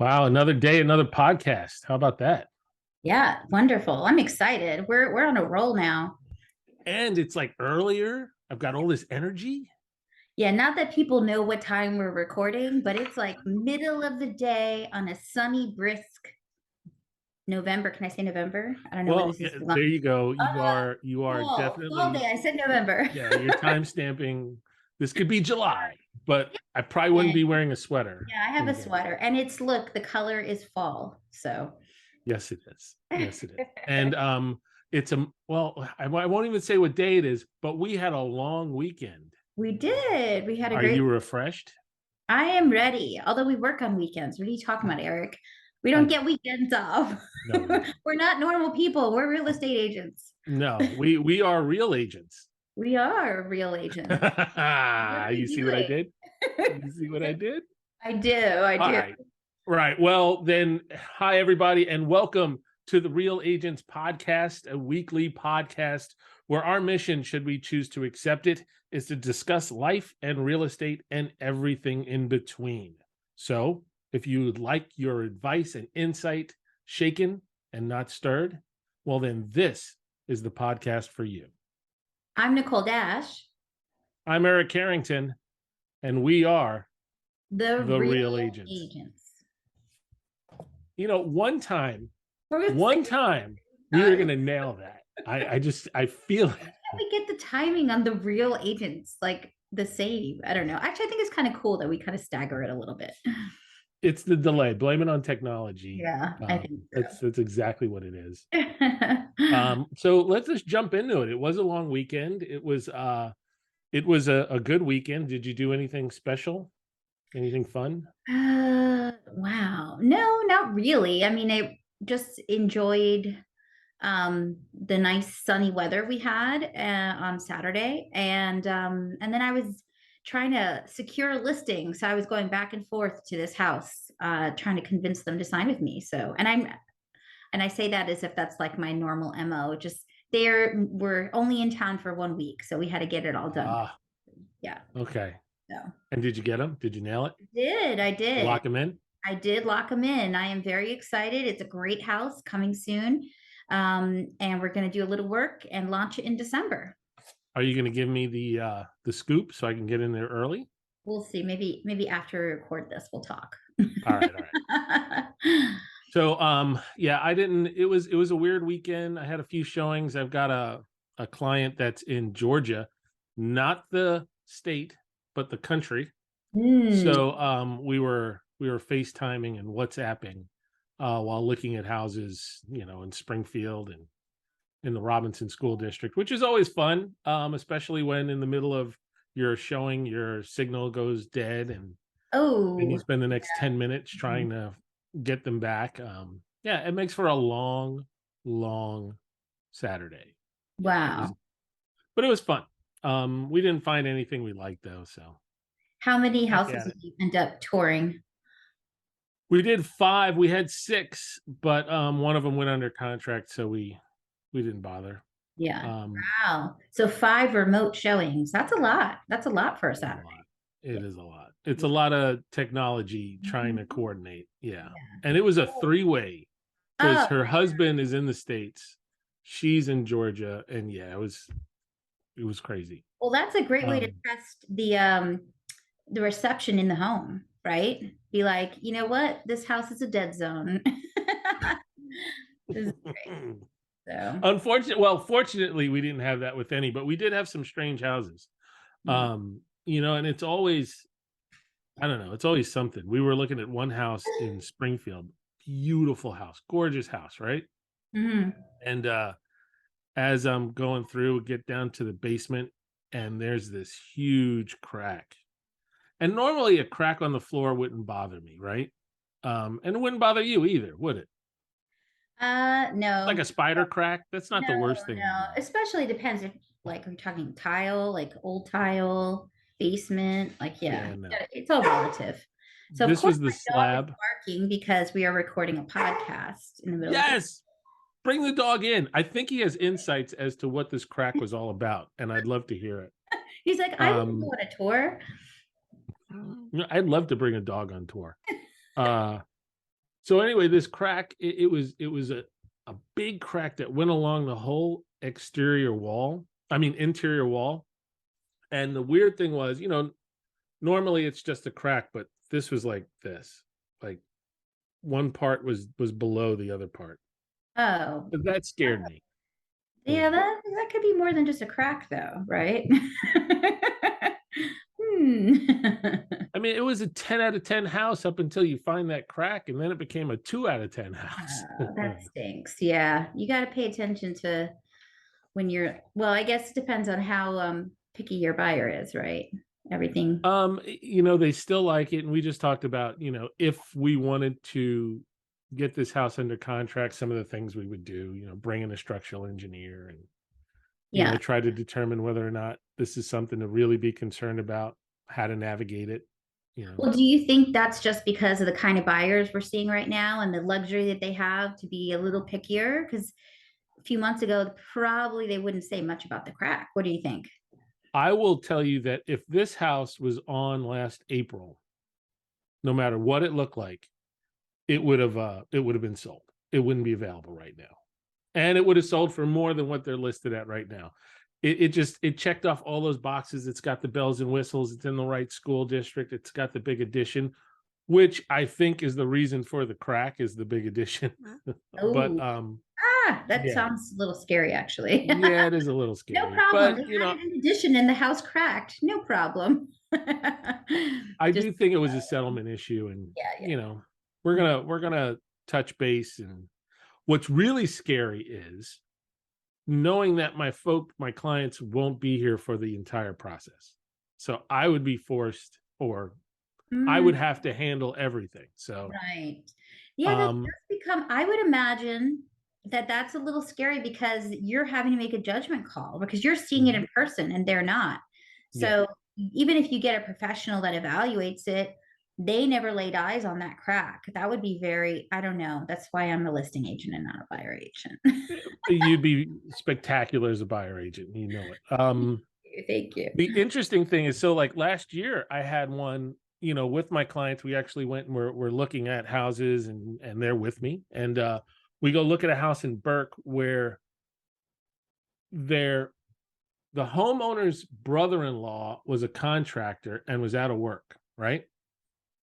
Wow, another day, another podcast. How about that? Yeah, wonderful. I'm excited. We're on a roll now. And it's like earlier. I've got all this energy. Yeah, not that people know what time we're recording, but it's like middle of the day on a sunny, brisk November. Can I say November? I don't know when Well, this is. there you go. You Uh, are you are fall definitely, day. I said November. yeah, you're time stamping. This could be July, but I probably wouldn't And be wearing a sweater yeah, I have in a January. sweater, and the color is fall. So Yes, it is. Yes, it is. And it's a well, I won't even say what day it is, but we had a long weekend. we did. We had a Are great. you refreshed? I am ready. Although we work on weekends. What are you talking about, Eric? We I don't know. get weekends off. No, we don't. We're not normal people. We're real estate agents. No, we are real agents. We are real agents. What are we You see what I doing? did? You see what I did? I do. I All do. right. Right. Well, then, hi, everybody, and welcome to the Real Agents Podcast, a weekly podcast where our mission, should we choose to accept it, is to discuss life and real estate and everything in between. So, if you would like your advice and insight shaken and not stirred, well, then this is the podcast for you. I'm Nicole Dash, I'm Eric Carrington, and we are the the real Real Agents. agents. You know, one time We're we were gonna nail that. I feel it. we get the timing on the real agents like the same. I don't know. Actually, I think it's kind of cool that we kind of stagger it a little bit. It's the delay. Blame it on technology. Yeah, I think That's exactly what it is. so. So let's just jump into it. It was a long weekend. It was a good weekend. Did you do anything special? Anything fun? Wow. No, not really. I mean, I just enjoyed the nice sunny weather we had on Saturday, and then I was trying to secure a listing, so I was going back and forth to this house, trying to convince them to sign with me. So, and I say that as if that's like my normal MO. Just we're only in town for 1 week, so we had to get it all done. Ah, Yeah. okay. So And did you get them? Did you nail it? I did. Lock them in? I did lock them in. I am very excited. It's a great house coming soon. And we're going to do a little work and launch it in December. Are you going to give me the scoop so I can get in there early? We'll see. Maybe after we record this, we'll talk. All right, all right. So yeah, I didn't it was a weird weekend. I had a few showings. I've got a client that's in Georgia, not the state, but the country. So we were FaceTiming and WhatsApping while looking at houses, you know, in Springfield and in the Robinson School District, which is always fun, especially when in the middle of your showing your signal goes dead and you Oh, spend the next 10 minutes trying to get them back. Yeah, it makes for a long, long Saturday. wow. But it was fun. We didn't find anything we liked though, so How many back houses at did it. you end up touring? We did 5. We had 6, but one of them went under contract, so we didn't bother. Yeah. Um, Wow. So 5 remote showings. That's a lot. That's a lot for a it's a Saturday. lot. It is a lot. It's a Yeah. lot of technology trying to Mhm. coordinate. Yeah. Yeah. And it was a 3-way because Oh, her husband is in the States, she's in Georgia, and yeah, it was crazy. well, that's a great way to Um, test the reception in the home, right? Be like, you know what? This house is a dead zone. This is great. So, fortunately, we didn't have that with any, but we did have some strange houses. yeah. You know, and it's always, I don't know, it's always something. We were looking at one house in Springfield, beautiful house, gorgeous house, right? Mhm. And as I'm going through, get down to the basement, and there's this huge crack. And normally a crack on the floor wouldn't bother me, right? And it wouldn't bother you either, would it? Like No, a spider crack, that's not no, the worst thing in the no. world. Especially depends if, like, are you talking tile, like old tile, basement? Like, Yeah, yeah, no. yeah, it's all relative. So, of This course, was the my dog is slab. barking because we are recording a podcast in the middle of the. Yes, bring the dog in. I think he has insights as to what this crack was all about, and I'd love to hear it. He's like, I want to go Um, on a tour. I'd love to bring a dog on tour. Uh, So anyway, this crack, it was a big crack that went along the whole exterior wall. I mean, interior wall. And the weird thing was, normally it's just a crack, but this was like this. Like one part was below the other part. Oh, But that scared me. yeah, Yeah. that could be more than just a crack, though, right? Hmm. I mean, it was a 10 out of 10 house up until you find that crack, and then it became a 2 out of 10 house. That stinks. Yeah, you got to pay attention to when you're. Well, I guess it depends on how picky your buyer is, right? Everything. They still like it, and we just talked about, if we wanted to get this house under contract, some of the things we would do, bring in a structural engineer and, Yeah. try to determine whether or not this is something to really be concerned about, how to navigate it, you know. Well, do you think that's just because of the kind of buyers we're seeing right now and the luxury that they have to be a little pickier? Because a few months ago, probably they wouldn't say much about the crack. What do you think? I will tell you that if this house was on last April, no matter what it looked like, it would have been sold. It wouldn't be available right now. And it would have sold for more than what they're listed at right now. It checked off all those boxes. It's got the bells and whistles. It's in the right school district. It's got the big addition, which I think is the reason for the crack is the big addition. But Oh, that yeah, sounds a little scary, actually. yeah, it is a little No scary. problem. But They had an addition and the house cracked. No problem. I Just do think it was a settlement issue, and yeah, you know, we're gonna touch base. And what's really scary is knowing that my clients won't be here for the entire process. So I would be forced, or I yeah. would have to handle everything. So, Right. Yeah, that um, does become, I would imagine that that's a little scary because you're having to make a judgment call because you're seeing it mhm, in person and they're not. yeah, So even if you get a professional that evaluates it, they never laid eyes on that crack. That would be very, I don't know. That's why I'm a listing agent and not a buyer agent. you'd be spectacular as a buyer agent. You know it. Thank you. The interesting thing is, so like last year, I had one. With my clients, we actually went and we're looking at houses, and they're with me, and we go look at a house in Burke where they're the homeowner's brother-in-law was a contractor and was out of work, right?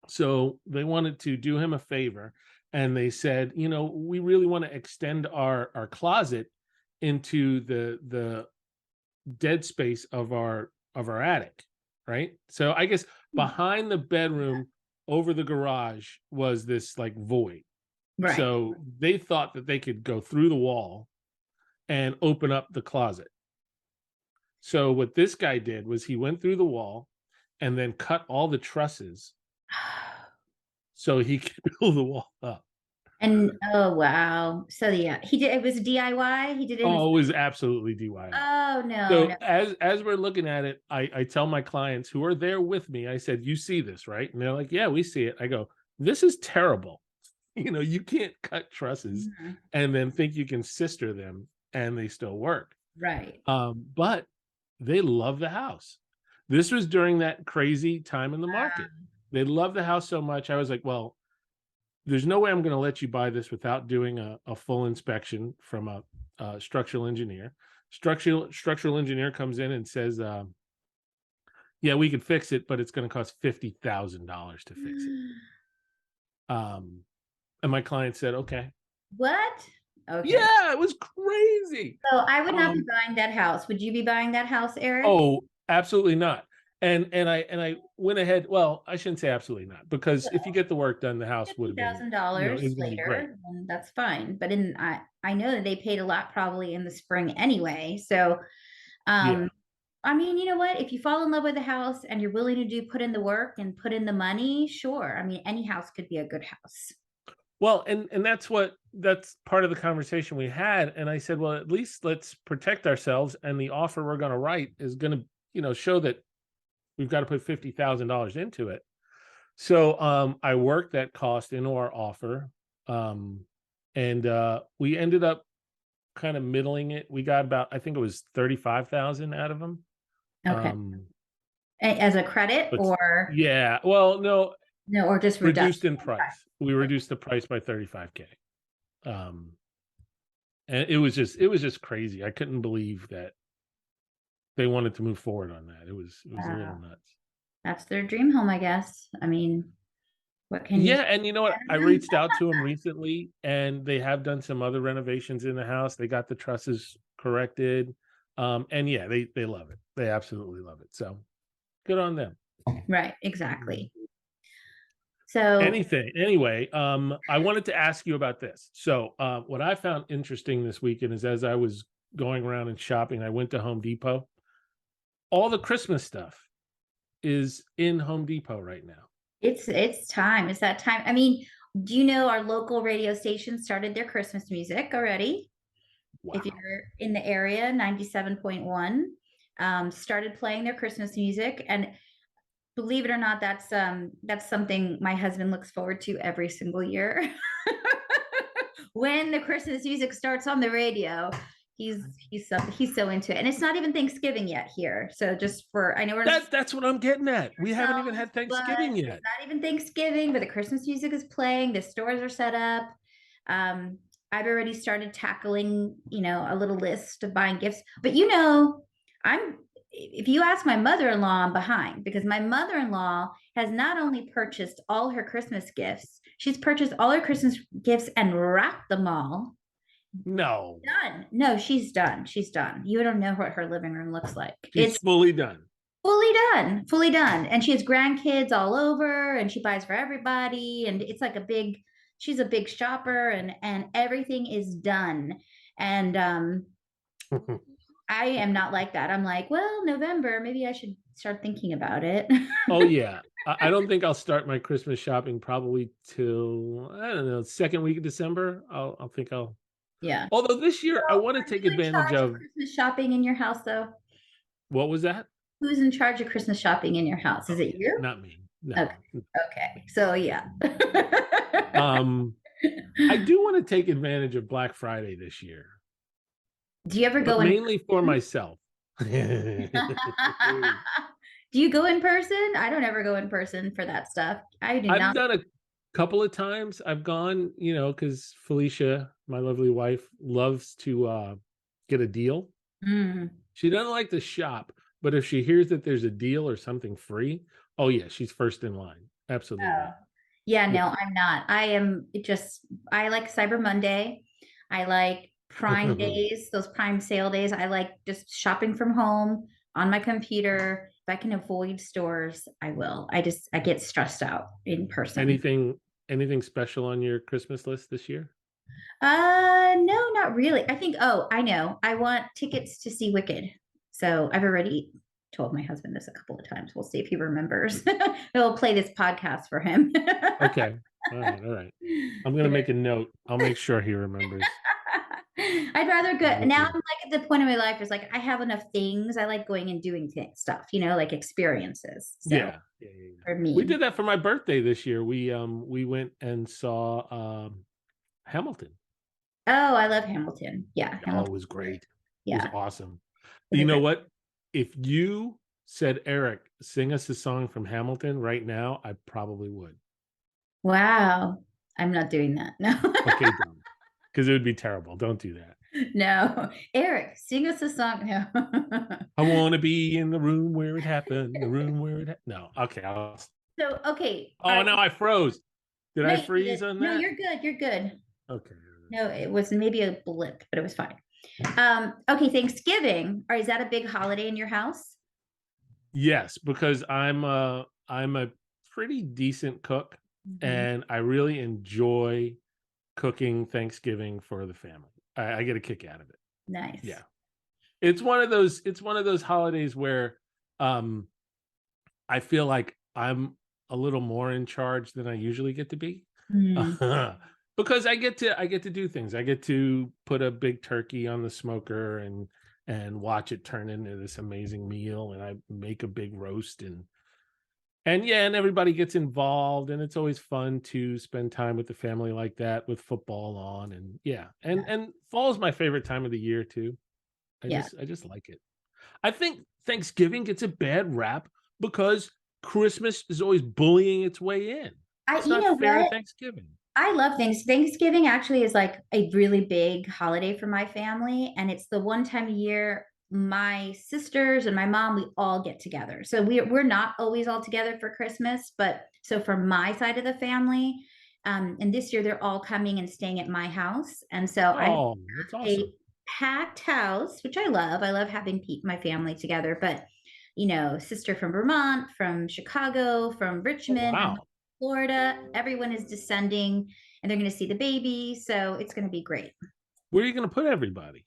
So they wanted to do him a favor, and they said, we really want to extend our closet into the dead space of our attic, right? So I guess behind the bedroom over the garage was this like void. Right. So they thought that they could go through the wall and open up the closet. So what this guy did was he went through the wall and then cut all the trusses so he could build the wall up. And oh wow. So yeah, he did it was a DIY. He did it Oh, himself. it was absolutely DIY. Oh no, So no. as we're looking at it, I tell my clients who are there with me, I said, "You see this, right?" And they're like, "Yeah, we see it." I go, "This is terrible. You can't cut trusses Mhm. and then think you can sister them and they still work." Right. But they love the house. This was during that crazy time in the market. They love the house so much. I was like, "Well, there's no way I'm going to let you buy this without doing a full inspection from a structural engineer." Structural engineer comes in and says, "Yeah, we could fix it, but it's going to cost $50,000 to fix it." Um, and my client said, "Okay." What? Okay. Yeah, it was crazy. So I would not be Um, buying that house. Would you be buying that house, Eric? oh, absolutely not. And I went ahead. Well, I shouldn't say absolutely not, because if you get the work done, the house would Fifty have been, thousand it dollars was going to be great. later, and that's fine. But I know that they paid a lot probably in the spring anyway. So Yeah. um I mean, you know what? If you fall in love with a house and you're willing to put in the work and put in the money, sure. I mean, any house could be a good house. Well, and that's part of the conversation we had. And I said, well, at least let's protect ourselves. And the offer we're going to write is going to, show that we've got to put $50,000 into it. So I worked that cost into our offer. Um, and we ended up kind of middling it. We got about, I think it was 35,000 out of them. Okay. Um, As a credit but or yeah, well, no, No, or just reduced reduction in in price. price. We reduced the price by 35K. And it was just crazy. I couldn't believe that they wanted to move forward on that. It was a little Wow. nuts. That's their dream home, I guess. I mean, what can you Yeah, and you know what? I reached out to them recently, and they have done some other renovations in the house. They got the trusses corrected, and yeah, they love it. They absolutely love it. So good on them. Right, exactly. So Anything. Anyway, I wanted to ask you about this. So, what I found interesting this weekend is as I was going around and shopping, I went to Home Depot. All the Christmas stuff is in Home Depot right now. it's time. It's that time. I mean, do you know our local radio station started their Christmas music already? If Wow. you're in the area, 97.1 started playing their Christmas music. And believe it or not, that's something my husband looks forward to every single year. When the Christmas music starts on the radio, he's so into it. And it's not even Thanksgiving yet here. So just for I know we're That's what I'm getting at. We haven't even had but Thanksgiving it's yet. not even Thanksgiving, but the Christmas music is playing. The stores are set up. I've already started tackling, a little list of buying gifts. But I'm if you ask my mother-in-law, I'm behind because my mother-in-law has not only purchased all her Christmas gifts, she's purchased all her Christmas gifts and wrapped them all. No, Done. No, she's done. She's done. You don't know what her living room looks like. she's It's fully done. fully done. And she has grandkids all over and she buys for everybody. And it's like she's a big shopper and everything is done. And I am not like that. I'm like, well, November, maybe I should start thinking about it. Oh yeah. I don't think I'll start my Christmas shopping probably till I don't know, second week of December. I'll think I'll Yeah. although this So year I want to are take you in advantage charge of of Christmas shopping in your house though? what was that? Who's in charge of Christmas shopping in your house? Is Oh it yeah, you? not me. Okay. No. Okay. So yeah. Um I do want to take advantage of Black Friday this year, Do you ever but go in mainly for person? myself. Do you go in person? I don't ever go in person for that stuff. I do I've not. done a couple of times. I've gone, because Felicia, my lovely wife, loves to get a deal. Mm. She doesn't like to shop, but if she hears that there's a deal or something free, oh yeah, she's first in line. Oh. Absolutely. Yeah, Yeah. no, I'm not. I like Cyber Monday. I like Prime days, those Prime sale days. I like just shopping from home on my computer. If I can avoid stores, I will. I get stressed out in person. Anything special on your Christmas list this year? No, not really. I know. I want tickets to see Wicked. So I've already told my husband this a couple of times. We'll see if he remembers. We'll play this podcast for him. Okay. All right. All right. I'm gonna make a note. I'll make sure he remembers. I'd rather go now. I'm like at the point in my life is like I have enough things. I like going and doing stuff, like experiences. So Yeah. Yeah. Yeah. Yeah. for We me, did that for my birthday this year. We went and saw Hamilton. oh, I love Hamilton. Yeah, Oh, it Hamilton. was great. It was Yeah, awesome. it's You a know great. what? If you said, Eric, sing us a song from Hamilton right now, I probably would. Wow, I'm not doing that. No, Okay, don't. Because it would be terrible. Don't do that. no. Eric, sing us a song. No. I want to be in the room where it happened. The room where no. Okay. So okay, Oh, no, I froze. Did no, I you did freeze it. on No, that? you're good. You're good. Okay. No, it was maybe a blip, but it was fine. Okay, Thanksgiving. Or is that a big holiday in your house? Yes, because I'm a pretty decent cook, Mhm. and I really enjoy cooking Thanksgiving for the family. I get a kick out of it. Nice. Yeah. It's one of those holidays where um I feel like I'm a little more in charge than I usually get to be. Mm, Because I get to do things. I get to put a big turkey on the smoker and watch it turn into this amazing meal, and I make a big roast, and yeah, and everybody gets involved, and it's always fun to spend time with the family like that with football on, and yeah. And fall is my favorite time of the year too. I yeah. just I just like it. I think Thanksgiving gets a bad rap because Christmas is always bullying its way in. It's You not know fair to what? Thanksgiving. I love things. Thanksgiving actually is like a really big holiday for my family. And it's the one time a year my sisters and my mom, we all get together. So we're not always all together for Christmas, but so for my side of the family, and this year they're all coming and staying at my house. And so I have Oh, that's a awesome. packed house, which I love. I love having my family together, but sister from Vermont, from Chicago, from Oh, Richmond, and wow. Florida, everyone is descending and they're going to see the baby. So it's going to be great. Where are you going to put everybody?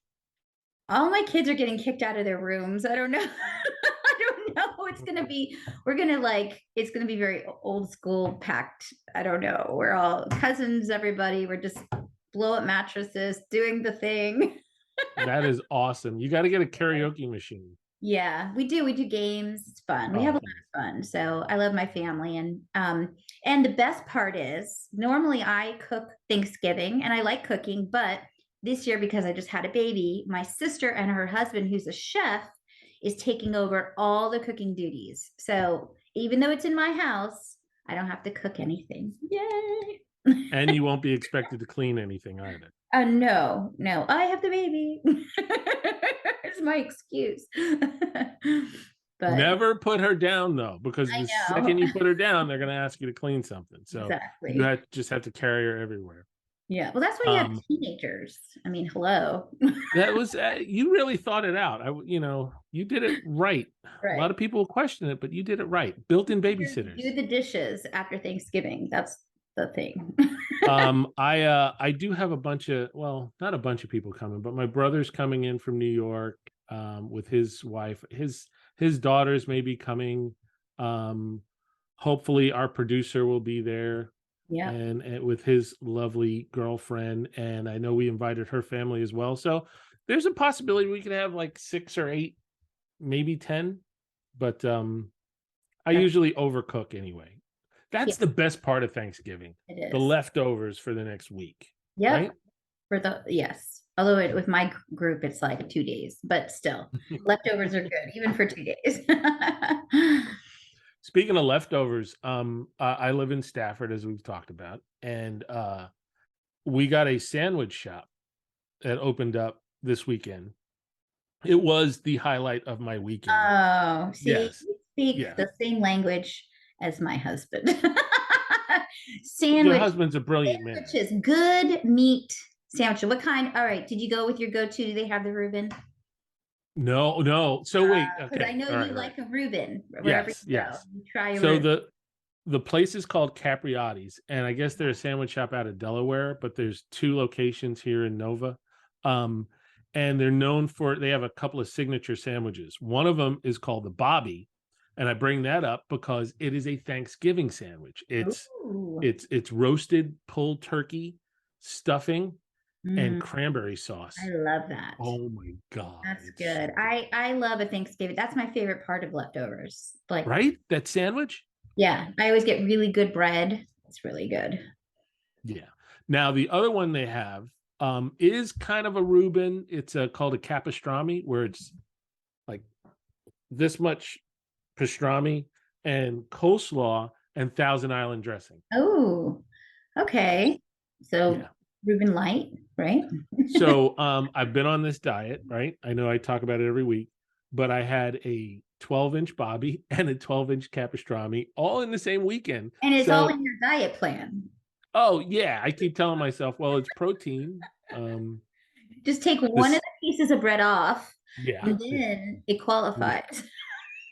All my kids are getting kicked out of their rooms. I don't know. I don't know. It's going to be, we're going to it's going to be very old school packed. I don't know. We're all cousins, everybody. We're just blow up mattresses, doing the thing. That is awesome. You got to get a karaoke machine. Yeah, we do. We do games. It's fun. We have a Oh, lot of fun. So I love my family. And the best part is normally I cook Thanksgiving and I like cooking, but this year, because I just had a baby, my sister and her husband, who's a chef, is taking over all the cooking duties. So even though it's in my house, I don't have to cook anything. Yay. and you won't be expected to clean anything either. No, no, I have the baby. It's my excuse. But Never put her down though, because the I know. second you put her down, they're going to ask you to clean something. So you Exactly. just have to carry her everywhere. Yeah. Well, that's why you have Um, teenagers. I mean, hello. that was you really thought it out. You did it right. A lot Right. of people question it, but you did it right. Built-in babysitters. Do the dishes after Thanksgiving. That's the thing. I do have a bunch of, well, not a bunch of people coming, but my brother's coming in from New York with his wife. His daughters may be coming. Um, hopefully our producer will be there Yeah. and with his lovely girlfriend. And I know we invited her family as well. So there's a possibility we could have like 6 or 8, maybe 10. But I That's, usually overcook anyway. yeah, That's the best part of Thanksgiving, it the is. leftovers for the next week, Yep. right? Yes. Although with my group, it's like 2 days, but still, leftovers are good, even for 2 days. Speaking of leftovers, I live in Stafford, as we've talked about, and we got a sandwich shop that opened up this weekend. It was the highlight of my weekend. Oh, see, Yes, you speak yeah. the same language as my husband. Your Sandwich, husband's a brilliant man. sandwiches, good meat sandwich. What kind? All right. Did you go with your go-to? Do they have the Reuben? No, no. So wait, Because I okay, know all you right, right. like a Reuben wherever you Yes, go. yes. You try a So Reuben. the place is called Capriati's, and I guess they're a sandwich shop out of Delaware, but there's 2 locations here in Nova. Um, and they're known for they have a couple of signature sandwiches. One of them is called the Bobby, and I bring that up because it is a Thanksgiving sandwich. Ooh. It's roasted pulled turkey, stuffing, and Mm, cranberry I sauce. love that. Oh my God, That's it's good. so good. I love a Thanksgiving. That's my favorite part of leftovers. Like, Right? That sandwich? yeah, I always get really good bread. It's really good. Yeah. Now the other one they have is kind of a Reuben. It's called a capistrami, where it's like this much pastrami and coleslaw and Thousand Island dressing. Oh, okay. So Yeah. Reuben Light, right? So I've been on this diet, right? I know I talk about it every week, but I had a 12-inch Bobby and a 12-inch capistrami all in the same weekend. And it's all So, in your diet plan. oh yeah, I keep telling myself, well, it's protein. Just take one of This, the pieces of bread off, yeah, and then it qualifies.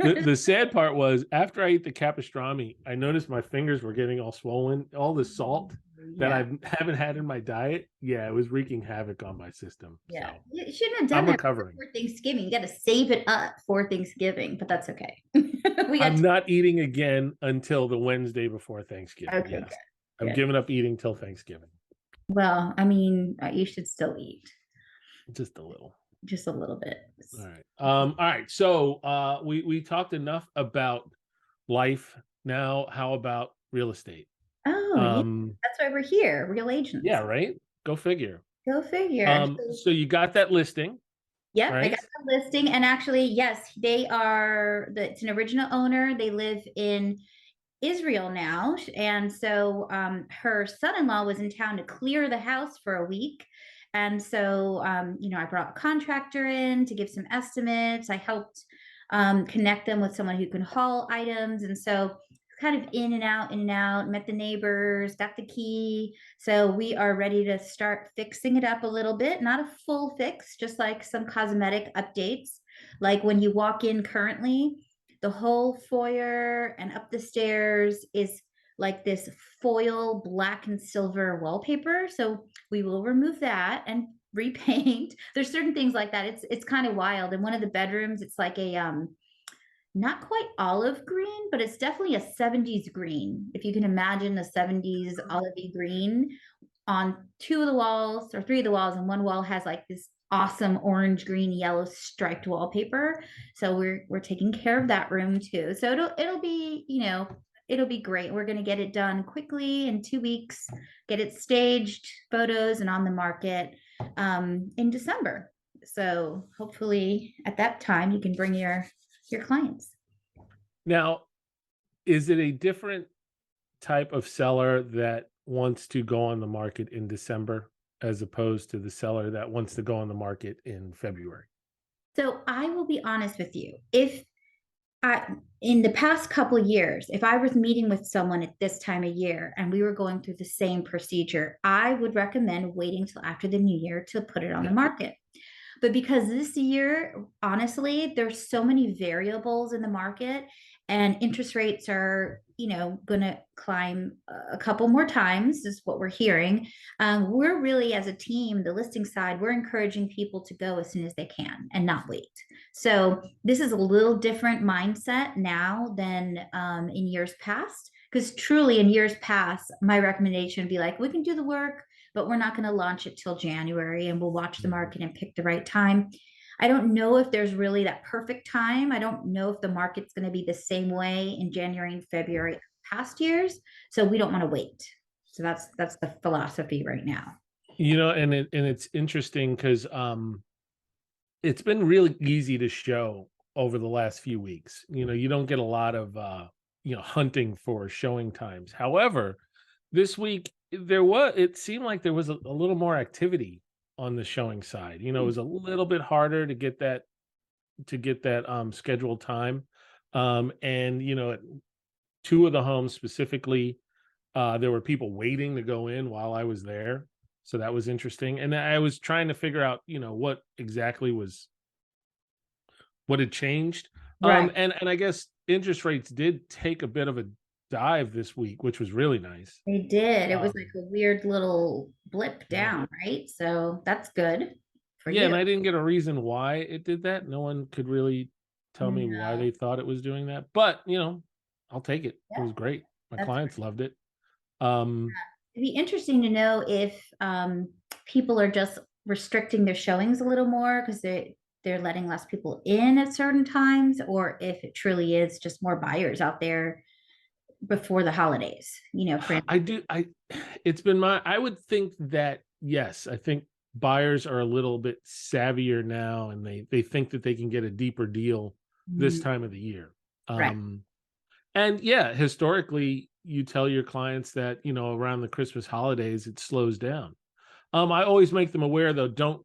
the sad part was after I ate the capistrami, I noticed my fingers were getting all swollen. All the salt that Yeah, I haven't had in my diet, yeah, it was wreaking havoc on my system. yeah. So You shouldn't have done I'm that recovering. before Thanksgiving. You got to save it up for Thanksgiving, but that's okay. We got I'm not eating again until the Wednesday before Thanksgiving. okay, Yes, good, I'm good. giving up eating till Thanksgiving, Well, I mean, you should still eat just a little. just a little bit. All right. All right. So we talked enough about life. Now, how about real estate? Oh, yeah. Um, That's why we're here, real yeah, agents. right. Go figure. Go figure. So you got that listing. Yep, I got right? the listing, and actually, yes, it's an original owner. They live in Israel now. And so her son-in-law was in town to clear the house for a week. And so, I brought a contractor in to give some estimates. I helped connect them with someone who can haul items. And so kind of in and out, met the neighbors, got the key. So we are ready to start fixing it up a little bit, not a full fix, just like some cosmetic updates. Like when you walk in currently, the whole foyer and up the stairs is like this foil black and silver wallpaper. So we will remove that and repaint. There's certain things like that. It's kind of wild. In one of the bedrooms, it's like a not quite olive green, but it's definitely a 70s green. If you can imagine the 70s olivey green on two of the walls or three of the walls, and one wall has like this awesome orange, green, yellow striped wallpaper. So we're taking care of that room too. So it'll be, it'll be great. We're going to get it done quickly in 2 weeks, get it staged, photos, and on the market in December. So hopefully at that time you can bring your clients. Now, is it a different type of seller that wants to go on the market in December as opposed to the seller that wants to go on the market in February? So I will be honest with you. If in the past couple years, if I was meeting with someone at this time of year and we were going through the same procedure, I would recommend waiting till after the new year to put it on the Yeah. market. But because this year, honestly, there's so many variables in the market, and interest rates are, going to climb a couple more times, is what we're hearing. We're really, as a team, the listing side, we're encouraging people to go as soon as they can and not wait. So this is a little different mindset now than in years past. Because truly, in years past, my recommendation would be like, we can do the work, but we're not going to launch it till January, and we'll watch the market and pick the right time. I don't know if there's really that perfect time. I don't know if the market's going to be the same way in January and February past years. So we don't want to wait. So that's the philosophy right now. And it's interesting because it's been really easy to show over the last few weeks. You don't get a lot of hunting for showing times. However, this week it seemed like there was a little more activity on the showing side. It was a little bit harder to get that scheduled time. And at two of the homes specifically, there were people waiting to go in while I was there. So that was interesting. And I was trying to figure out, what exactly what had changed. Right. And I guess interest rates did take a bit of a dive this week, which was really nice. They did. It was like Um, a weird little blip yeah. down, right? So that's good for Yeah, you. and I didn't get a reason why it did that. No one could really tell me why No. they thought it was doing that. But, I'll take it. It Yeah, was great. My that's clients loved it. Um, It'd be interesting to know if people are just restricting their showings a little more because they're letting less people in at certain times, or if it truly is just more buyers out there before the holidays. For I do I it's been I would think that yes, I think buyers are a little bit savvier now, and they think that they can get a deeper deal this Mhm. time of the year. Right. Um and yeah, historically you tell your clients that, around the Christmas holidays it slows down. I always make them aware though, don't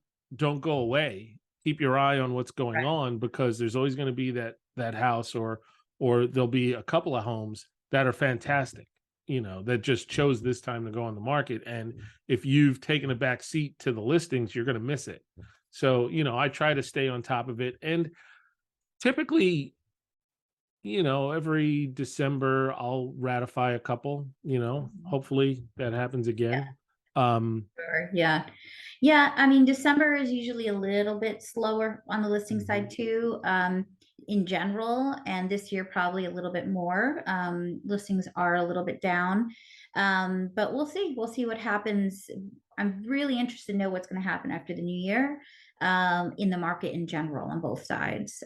go away. Keep your eye on what's going Right. on, because there's always going to be that house, or there'll be a couple of homes that are fantastic, that just chose this time to go on the market. And if you've taken a back seat to the listings, you're going to miss it. So, I try to stay on top of it. And typically, every December I'll ratify a couple, hopefully that happens Yeah. again. Sure. Yeah. Yeah. I mean, December is usually a little bit slower on the listing side Mhm. too, in general. And this year, probably a little bit more. Listings are a little bit down. But we'll see. We'll see what happens. I'm really interested to know what's going to happen after the new year in the market in general on both sides.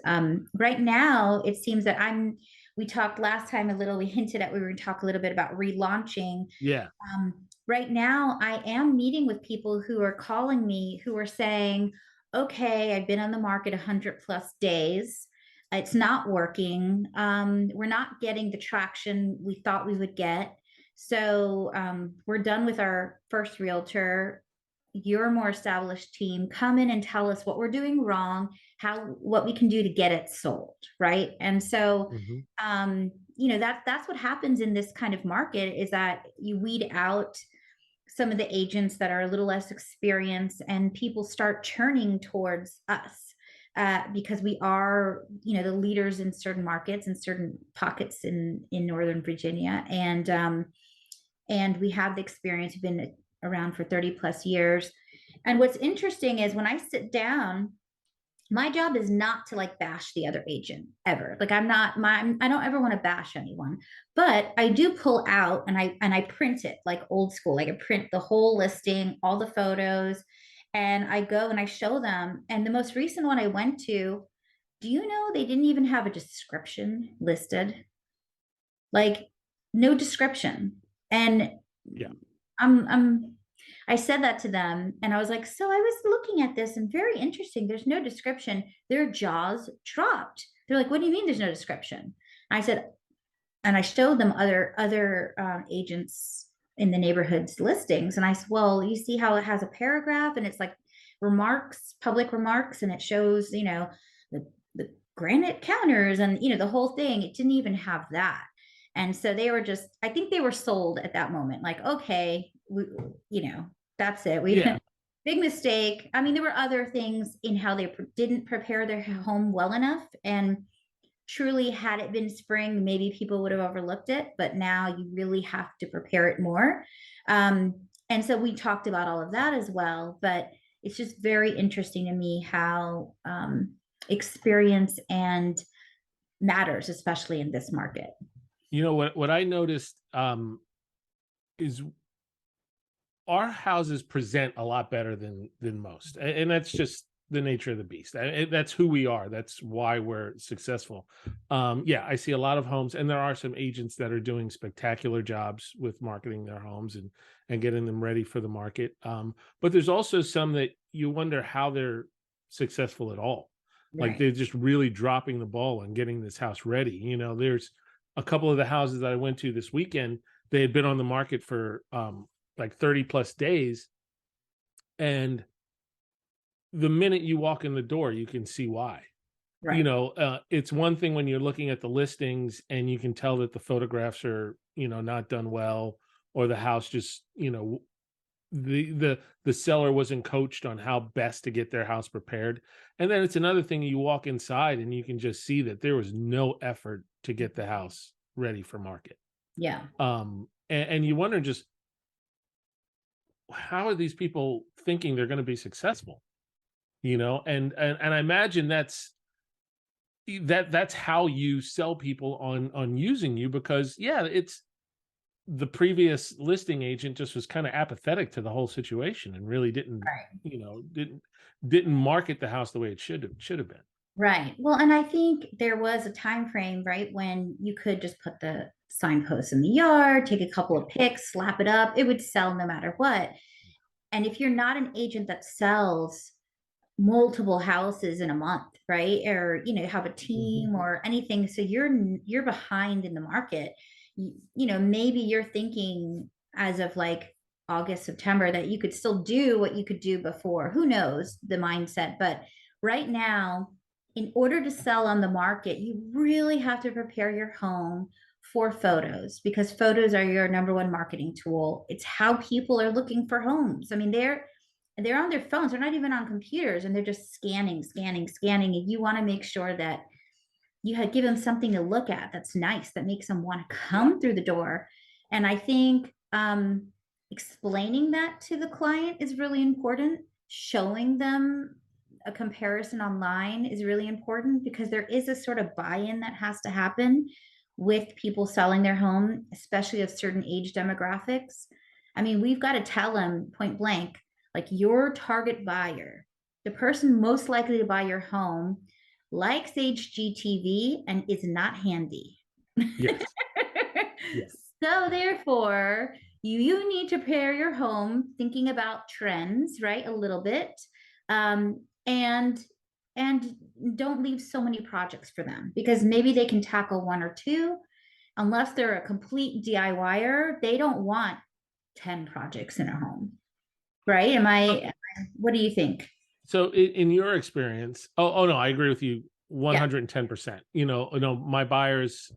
Right now, it seems that we talked last time a little, we hinted at, we were going to talk a little bit about relaunching. Yeah. Right now, I am meeting with people who are calling me who are saying, okay, I've been on the market 100 plus days. It's not working. We're not getting the traction we thought we would get. So we're done with our first realtor. Your more established team, come in and tell us what we're doing wrong, what we can do to get it sold, right? And so Mhm. that's what happens in this kind of market, is that you weed out some of the agents that are a little less experienced, and people start turning towards us, because we are, the leaders in certain markets and certain pockets in Northern Virginia, and we have the experience. We've been around for 30 plus years. And what's interesting is, when I sit down, my job is not to like bash the other agent ever. Like, I don't ever want to bash anyone, but I do pull out and I print it like old school. Like, I print the whole listing, all the photos, and I go and I show them. And the most recent one I went to, do you know they didn't even have a description listed? Like, no description. And Yeah. I'm I said that to them, and I was like, so I was looking at this, and very interesting. There's no description. Their jaws dropped. They're like, what do you mean there's no description? I said, and I showed them other agents in the neighborhood's listings, and I said, well, you see how it has a paragraph and it's like remarks, public remarks, and it shows, the granite counters and the whole thing. It didn't even have that. And so they were just, I think they were sold at that moment, like, okay, that's it. We Yeah. big mistake. I mean, there were other things in how they didn't prepare their home well enough, and truly, had it been spring, maybe people would have overlooked it, but now you really have to prepare it more. And so we talked about all of that as well, but it's just very interesting to me how experience and matters, especially in this market. What I noticed is our houses present a lot better than most, and that's just the nature of the beast. That's who we are. That's why we're successful. Yeah, I see a lot of homes, and there are some agents that are doing spectacular jobs with marketing their homes and getting them ready for the market. But there's also some that you wonder how they're successful at all. Like, Right. they're just really dropping the ball on getting this house ready. There's a couple of the houses that I went to this weekend. They had been on the market for like 30 plus days, and the minute you walk in the door you can see why. Right. It's one thing when you're looking at the listings and you can tell that the photographs are not done well, or the house just the seller wasn't coached on how best to get their house prepared. And then it's another thing, you walk inside and you can just see that there was no effort to get the house ready for market. Yeah. And you wonder, just how are these people thinking they're going to be successful? And I imagine that's how you sell people on using you, because yeah, it's the previous listing agent just was kind of apathetic to the whole situation and really didn't Right. you know didn't market the house the way it should have been. Right. Well, and I think there was a time frame, right, when you could just put the signposts in the yard, take a couple of pics, slap it up. It would sell no matter what. And if you're not an agent that sells multiple houses in a month, right, or have a Mhm. team or anything, so you're behind in the market. Maybe you're thinking as of like August, September, that you could still do what you could do before. Who knows the mindset? But right now, in order to sell on the market, you really have to prepare your home for photos, because photos are your number one marketing tool. It's how people are looking for homes. I mean, they're on their phones. They're not even on computers, and they're just scanning, scanning, scanning. And you want to make sure that give them something to look at that's nice, that makes them want to Yeah. come through the door. And I think explaining that to the client is really important. Showing them a comparison online is really important, because there is a sort of buy-in that has to happen with people selling their home, especially of certain age demographics. I mean, we've got to tell them point blank, like, your target buyer, the person most likely to buy your home, likes HGTV and is not handy. Yes. Yeah. So therefore, you need to prepare your home thinking about trends, right? A little bit. and and don't leave so many projects for them, because maybe they can tackle one or two. Unless they're a complete DIYer, they don't want 10 projects in a home, right? What do you think? So in your experience, oh no, I agree with you 110%. My buyers,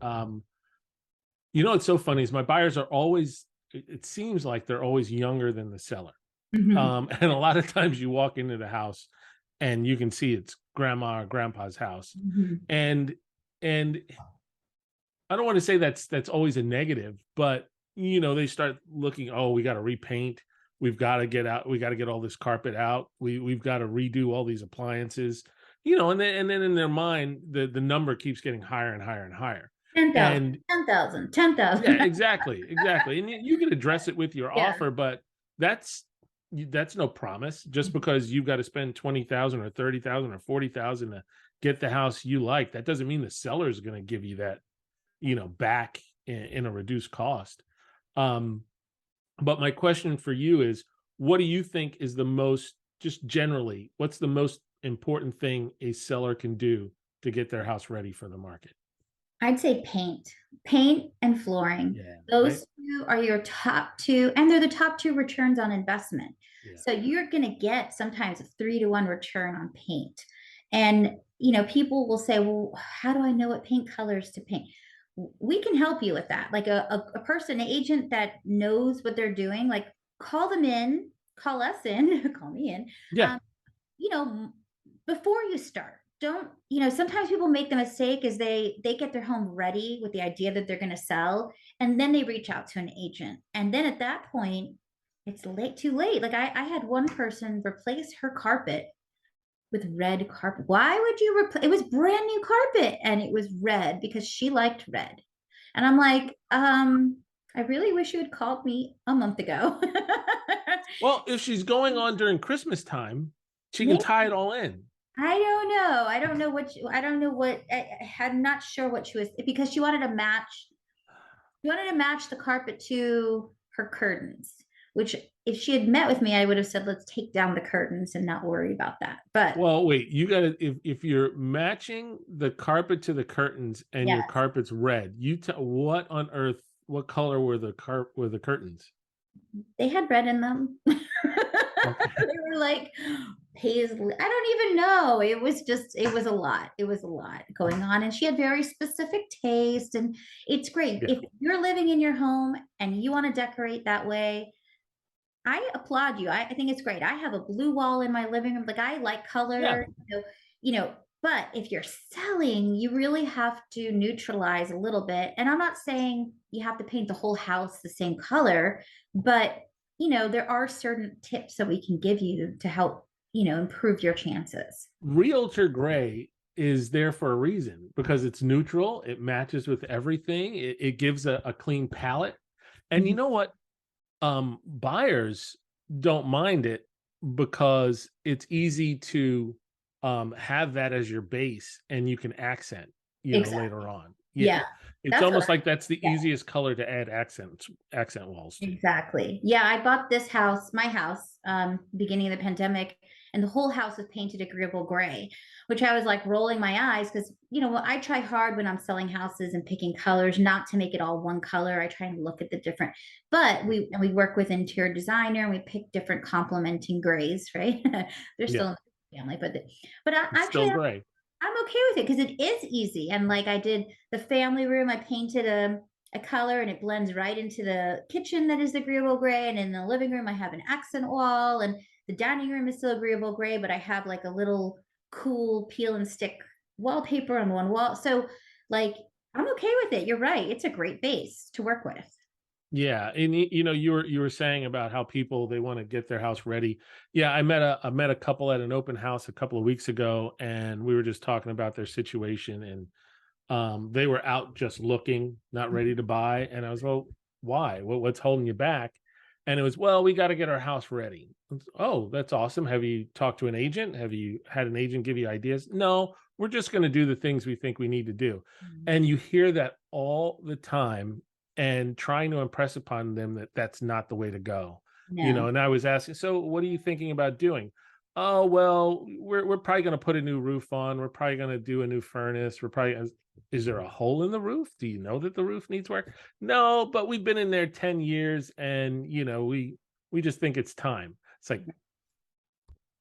it's so funny is my buyers are always, it seems like they're always younger than the seller. Mhm. And a lot of times you walk into the house and you can see it's grandma or grandpa's house. Mhm. And and I don't want to say that's always a negative, but they start looking, oh, we got to repaint, we've got to get out, we got to get all this carpet out, we've got to redo all these appliances, and then in their mind the number keeps getting higher and higher and higher. 10,000, And 10,000, yeah, 10,000. exactly. And you can address it with your Yeah. offer, but that's that's no promise. Just because you've got to spend 20,000 or 30,000 or 40,000 to get the house you like, that doesn't mean the seller is going to give you that, back in a reduced cost. Um, but my question for you is, what do you think is the most, just generally, what's the most important thing a seller can do to get their house ready for the market? I'd say paint and flooring. Yeah. Right. Those two are your top two, and they're the top two returns on investment. Yeah. So you're going to get sometimes a 3-to-1 return on paint. And, people will say, well, how do I know what paint colors to paint? We can help you with that. Like a person, an agent that knows what they're doing, like call them in, call us in, call me in. Yeah. Um, you know, before you start, don't, sometimes people make the mistake is they get their home ready with the idea that they're going to sell, and then they reach out to an agent. And then at that point, it's too late. Like I had one person replace her carpet with red carpet. Why would you replace? It was brand new carpet and it was red because she liked red. And I'm like, I really wish you had called me a month ago. Well, if she's going on during Christmas time, she can Maybe. tie it all in. I don't know. I don't know I don't know what, I'm not sure what she was, because she wanted to match the carpet to her curtains, which if she had met with me, I would have said, let's take down the curtains and not worry about that. But Well, wait, you gotta, if you're matching the carpet to the curtains and your yeah, carpet's red, what on earth, what color were the curtains? they had red in them. Okay. They were like paisley. I don't even know. It was a lot. It was a lot going on. And she had very specific taste. And it's great. Yeah. If you're living in your home and you want to decorate that way, I applaud you. I think it's great. I have a blue wall in my living room. Like I like Yeah. color, you know, but if you're selling, you really have to neutralize a little bit. And I'm not saying you have to paint the whole house the same color, but there are certain tips that we can give you to help, improve your chances. Realtor gray is there for a reason because it's neutral, it matches with everything, it gives a clean palette. And you Mhm. know what? Buyers don't mind it because it's easy to have that as your base and you can accent, Exactly. later on. Yeah. Yeah. It's That's what almost like that's the yeah. easiest color to add accent walls to. Exactly. Yeah, I bought this house, my house, beginning of the pandemic, and the whole house was painted agreeable gray, which I was like rolling my eyes because I try hard when I'm selling houses and picking colors, not to make it all one color. I try and look at the different, but we work with interior designer and we pick different complementing grays, right? They're Yeah. still in the family, but It's actually still gray. I'm okay with it because it is easy. And like I did the family room, I painted a color and it blends right into the kitchen that is agreeable gray. And in the living room, I have an accent wall, and the dining room is still agreeable gray, but I have like a little cool peel and stick wallpaper on one wall. So like I'm okay with it. You're right. It's a great base to work with. Yeah, and you were saying about how people they want to get their house ready. Yeah, I met a couple at an open house a couple of weeks ago, and we were just talking about their situation, and they were out just looking, not ready to buy, and I was, well, why? What's holding you back? And it was, well, we got to get our house ready. Oh, that's awesome. Have you talked to an agent? Have you had an agent give you ideas? No, we're just going to do the things we think we need to do. Mhm. And you hear that all the time and trying to impress upon them that that's not the way to go. No. And I was asking, so what are you thinking about doing? Oh, well, we're probably gonna put a new roof on. We're probably gonna do a new furnace. We're probably is there a hole in the roof? Do you know that the roof needs work? No, but we've been in there 10 years and we just think it's time. It's like,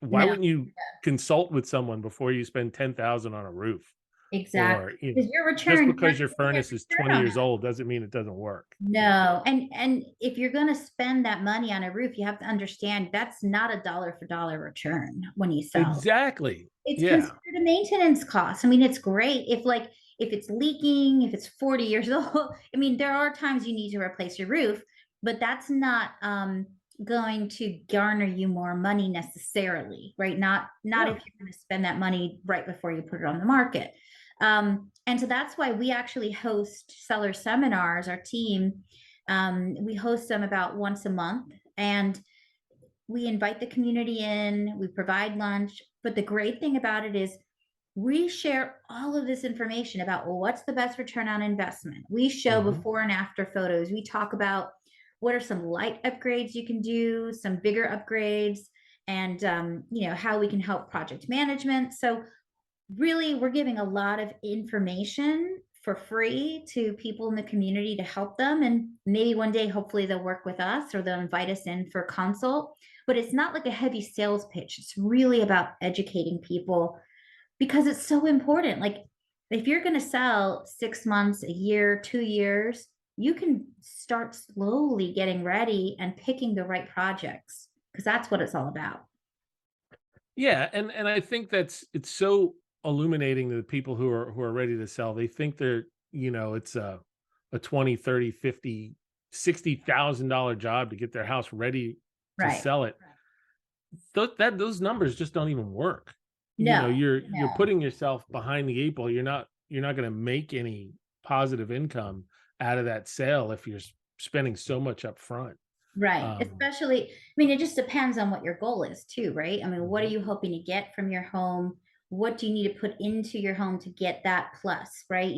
why No, wouldn't you consult with someone before you spend 10,000 on a roof? exactly. Or, Because your just return, you're because your gonna get furnace is a 20 return on years that. old doesn't mean it doesn't work. No, and if you're gonna spend that money on a roof, you have to understand that's not a dollar for dollar return when you sell. Exactly. It's Yeah. considered a maintenance cost. I mean, it's great if it's leaking, if it's 40 years old. I mean, there are times you need to replace your roof, but that's not going to garner you more money necessarily, right? Not if Yeah. you're going to spend that money right before you put it on the market. And so that's why we actually host seller seminars. Our team, we host them about once a month, and we invite the community in, we provide lunch. But the great thing about it is we share all of this information about, well, what's the best return on investment. We show Mhm. before and after photos. We talk about what are some light upgrades you can do, some bigger upgrades, and how we can help project management. So really, we're giving a lot of information for free to people in the community to help them. And maybe one day, hopefully, they'll work with us or they'll invite us in for consult. But it's not like a heavy sales pitch. It's really about educating people because it's so important. Like, if you're going to sell 6 months, a year, 2 years, you can start slowly getting ready and picking the right projects because that's what it's all about. Yeah, and I think it's so illuminating to the people who are ready to sell. They think it's a 20, 30, 50, $60,000 job to get their house ready to Right. sell it. Those numbers just don't even work. No, You're no. putting yourself behind the eight ball. You're not going to make any positive income out of that sale if you're spending so much up front. Right. Um, Especially, I mean, it just depends on what your goal is too, right? I mean, what are mhm. you hoping to get from your home? What do you need to put into your home to get that plus, right?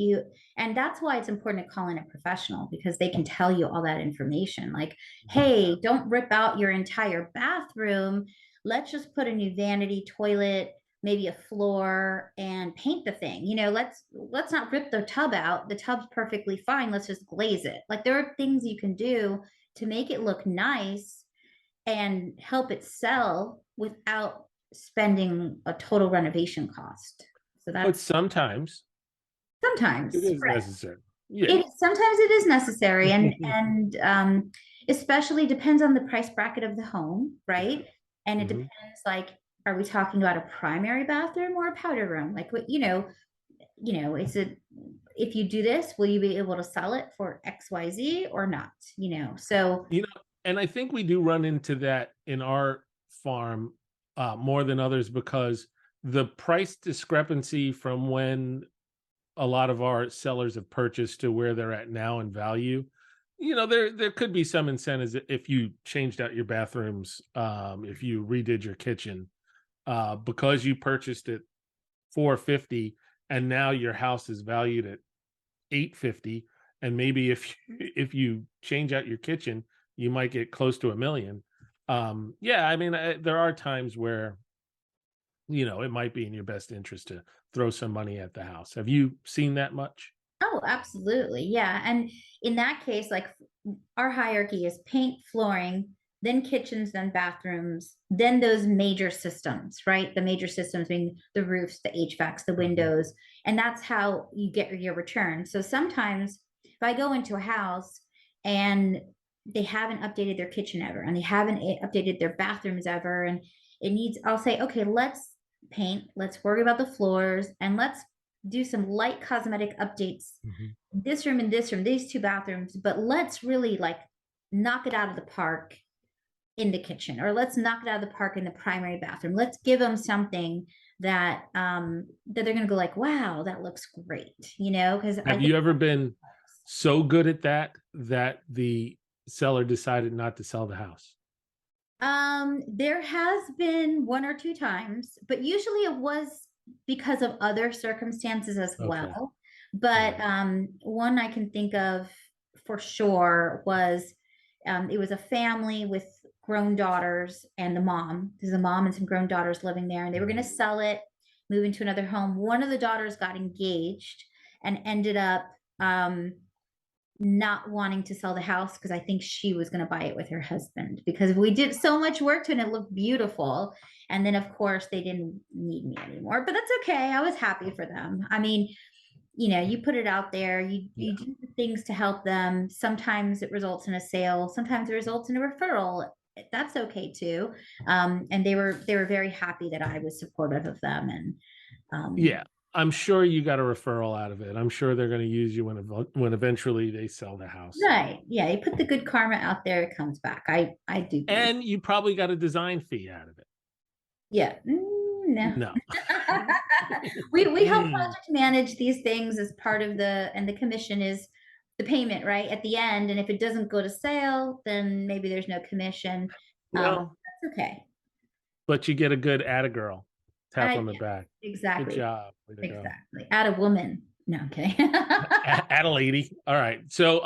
And that's why it's important to call in a professional because they can tell you all that information. Like, hey, don't rip out your entire bathroom. Let's just put a new vanity, toilet, maybe a floor and paint the thing. Let's not rip the tub out. The tub's perfectly fine. Let's just glaze it. Like there are things you can do to make it look nice and help it sell without spending a total renovation cost. So But that's sometimes it sometimes is necessary. Yeah. it sometimes it is necessary, and especially depends on the price bracket of the home, right? And it Mhm. depends, like, are we talking about a primary bathroom or a powder room? Like, what, is it, if you do this, will you be able to sell it for XYZ or not? So You know, and I think we do run into that in our farm, more than others because the price discrepancy from when a lot of our sellers have purchased to where they're at now in value, there could be some incentives if you changed out your bathrooms, if you redid your kitchen, because you purchased it 450 and now your house is valued at 850, and maybe if if you change out your kitchen, you might get close to a million. Yeah, I mean, there are times where it might be in your best interest to throw some money at the house. Have you seen that much? oh, absolutely. Yeah. And in that case, like our hierarchy is paint, flooring, then kitchens, then bathrooms, then those major systems, right? The major systems being the roofs, the HVACs, the Mhm. windows. And that's how you get your return. So sometimes if I go into a house and they haven't updated their kitchen ever and they haven't updated their bathrooms ever, and I'll say, okay, let's paint, let's worry about the floors, and let's do some light cosmetic updates, Mhm. this room and this room, these two bathrooms, but let's really like knock it out of the park in the kitchen, or let's knock it out of the park in the primary bathroom. Let's give them something that they're going to go like, wow, that looks great, because I Have think you ever been so good at that the seller decided not to sell the house? there has been one or two times, but usually it was because of other circumstances as Okay. well. But Right. one I can think of for sure was it was a family with grown daughters and the mom. There's a mom and some grown daughters living there, and they were going to sell it, move into another home. One of the daughters got engaged and ended up not wanting to sell the house because I think she was going to buy it with her husband because we did so much work to it and it looked beautiful. And then, of course, they didn't need me anymore, but that's okay. I was happy for them. I mean, you put it out there, you do things to help them. Sometimes it results in a sale, sometimes it results in a referral. That's okay too. And they were very happy that I was supportive of them. And yeah, I'm sure you got a referral out of it. I'm sure they're going to use you when eventually they sell the house. right. Yeah, you put the good karma out there, it comes back. I do believe. And you probably got a design fee out of it. Yeah. No. No. We help project manage these things as part of and the commission is the payment, right? At the end. And if it doesn't go to sale, then maybe there's no commission. Well, that's okay. But you get a good atta girl tap on the back. Exactly. Good job. Exactly. Atta woman. No, okay. Atta lady. All right. So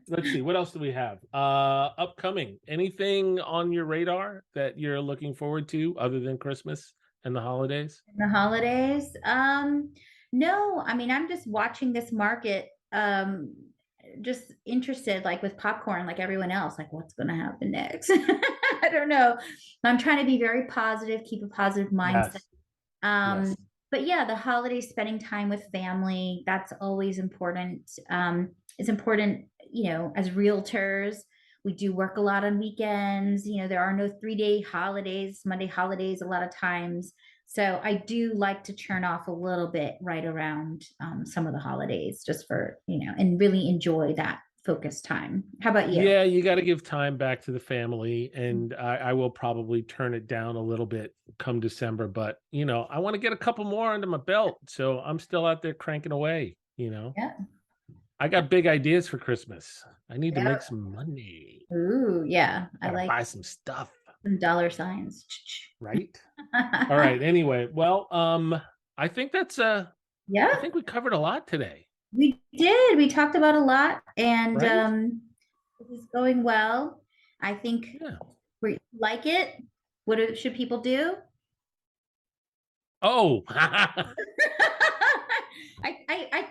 let's see. What else do we have? Upcoming. Anything on your radar that you're looking forward to other than Christmas and the holidays? The holidays? No. I mean, I'm just watching this market. Just interested, like with popcorn, like everyone else, like what's going to happen next? I don't know. I'm trying to be very positive, keep a positive mindset. Yes. But yeah, the holidays, spending time with family, that's always important. It's important, as realtors, we do work a lot on weekends. There are no 3-day holidays, Monday holidays a lot of times. So I do like to turn off a little bit right around some of the holidays just for, and really enjoy that focused time. How about you? Yeah, you got to give time back to the family, and I will probably turn it down a little bit come December, but I want to get a couple more under my belt, so I'm still out there cranking away. Yeah. I got big ideas for Christmas. I need to make some money. Ooh, yeah. I like buy some stuff. Some dollar signs. Right. All right. Anyway, well, I think that's I think we covered a lot today. We did. We talked about a lot, and Right? this is going well. I think we like it. What should people do? Oh, I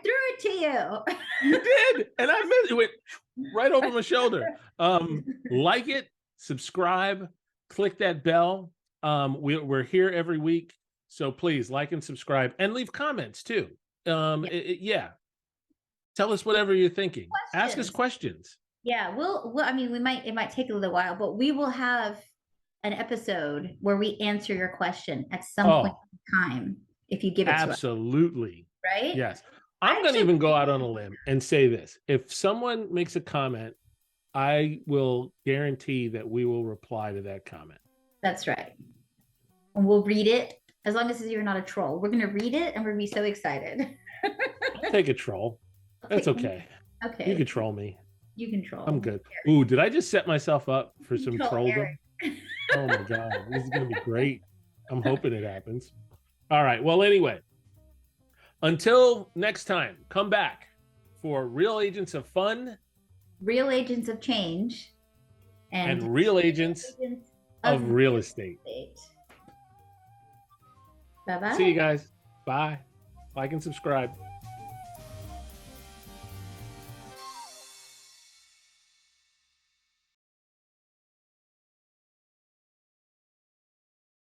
threw it to you. You did, and I missed it. Went right over my shoulder. Like it, subscribe, click that bell. We're here every week, so please like and subscribe, and leave comments too. Yeah. Tell us whatever you're thinking. Ask us questions. Yeah, I mean, it might take a little while, but we will have an episode where we answer your question at some point in time if you give it to us. Absolutely. Right? Yes. I'm going to even go out on a limb and say this. If someone makes a comment, I will guarantee that we will reply to that comment. That's right. And we'll read it as long as you're not a troll. We're going to read it and we'll be so excited. I'll take a troll. That's okay. Okay. You can troll me. You can troll. I'm good. Ooh, did I just set myself up for some trolldom? Oh my God. This is going to be great. I'm hoping it happens. All right. Well, anyway, until next time, come back for Real Agents of Fun, Real Agents of Change, and Real Agents of Real Estate. Bye-bye. See you guys. Bye. Like and subscribe.